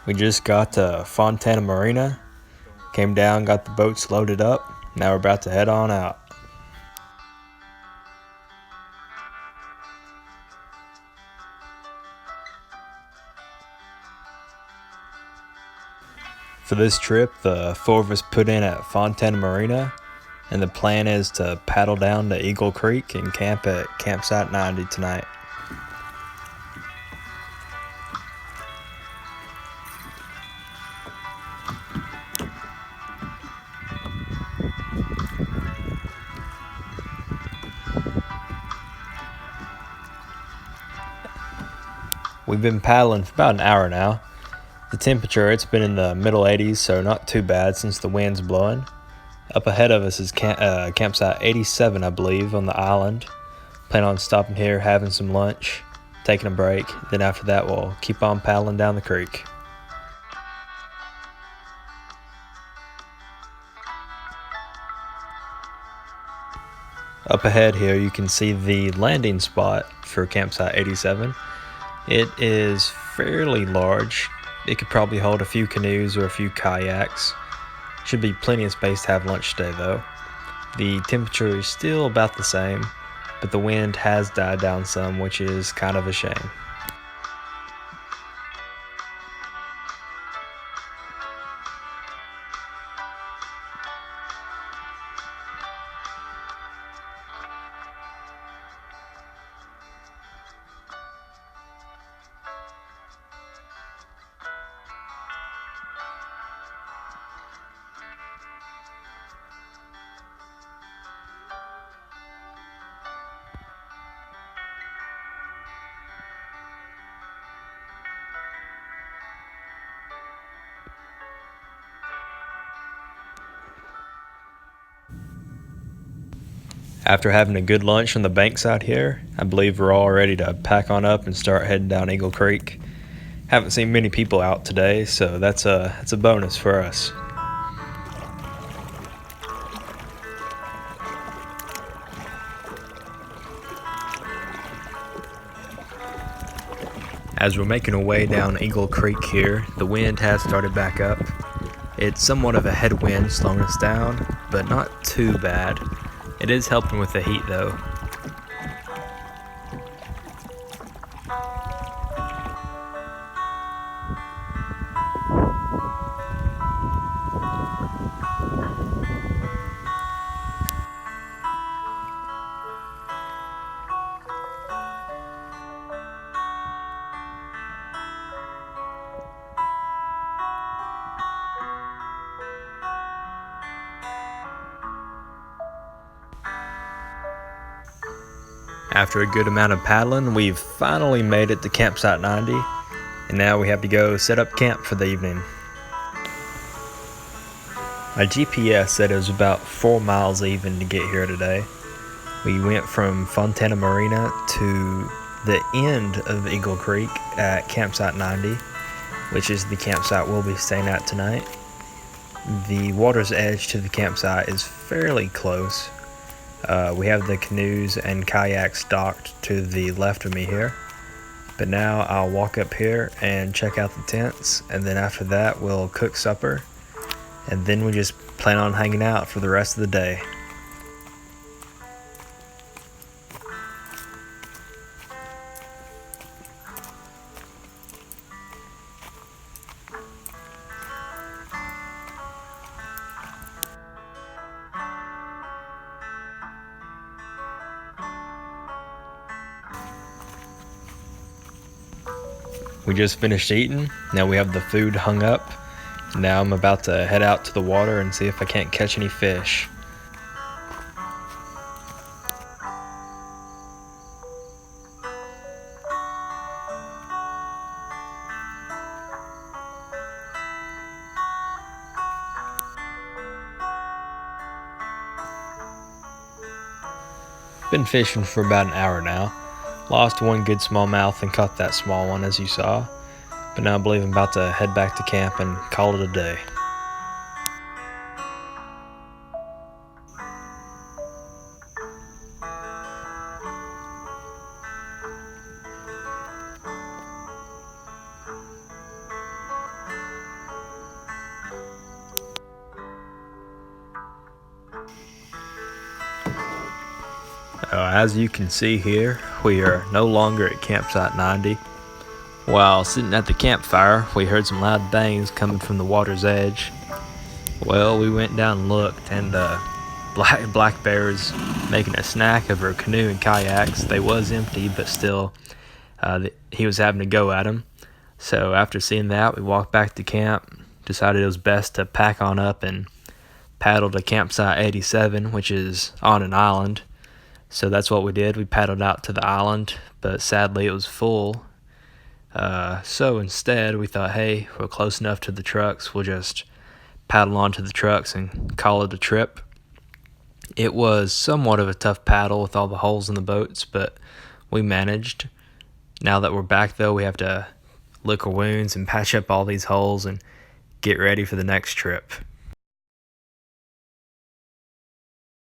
We just got to Fontana Marina, came down, got the boats loaded up. Now we're about to head on out. For this trip, the four of us put in at Fontana Marina, and the plan is to paddle down to Eagle Creek and camp at Campsite 90 tonight. We've been paddling for about an hour now. The temperature, it's been in the middle 80s, so not too bad since the wind's blowing. Up ahead of us is campsite 87, I believe, on the island. Plan on stopping here, having some lunch, taking a break. Then after that, we'll keep on paddling down the creek. Up ahead here, you can see the landing spot for campsite 87. It is fairly large. It could probably hold a few canoes or a few kayaks. Should be plenty of space to have lunch today though. The temperature is still about the same, but the wind has died down some, which is kind of a shame. After having a good lunch on the banks out here, I believe we're all ready to pack on up and start heading down Eagle Creek. Haven't seen many people out today, so that's a bonus for us. As we're making our way down Eagle Creek here, the wind has started back up. It's somewhat of a headwind slowing us down, but not too bad. It is helping with the heat though. After a good amount of paddling, we've finally made it to campsite 90, and now we have to go set up camp for the evening. My GPS said it was about 4 miles even to get here today. We went from Fontana Marina to the end of Eagle Creek at campsite 90, which is the campsite we'll be staying at tonight. The water's edge to the campsite is fairly close. We have the canoes and kayaks docked to the left of me here. But now I'll walk up here and check out the tents, and then after that we'll cook supper, and then we just plan on hanging out for the rest of the day. We just finished eating. Now we have the food hung up. Now I'm about to head out to the water and see if I can't catch any fish. Been fishing for about an hour now. Lost one good smallmouth and caught that small one as you saw. But now I believe I'm about to head back to camp and call it a day. As you can see here, we are no longer at campsite 90. While sitting at the campfire, we heard some loud bangs coming from the water's edge. Well, we went down and looked, and black bear was making a snack of her canoe and kayaks. They was empty, but still, he was having to go at them. So after seeing that, we walked back to camp, decided it was best to pack on up and paddle to campsite 87, which is on an island. So that's what we did. We paddled out to the island, but sadly it was full. So instead, we thought, hey, we're close enough to the trucks. We'll just paddle onto the trucks and call it a trip. It was somewhat of a tough paddle with all the holes in the boats, but we managed. Now that we're back, though, we have to lick our wounds and patch up all these holes and get ready for the next trip.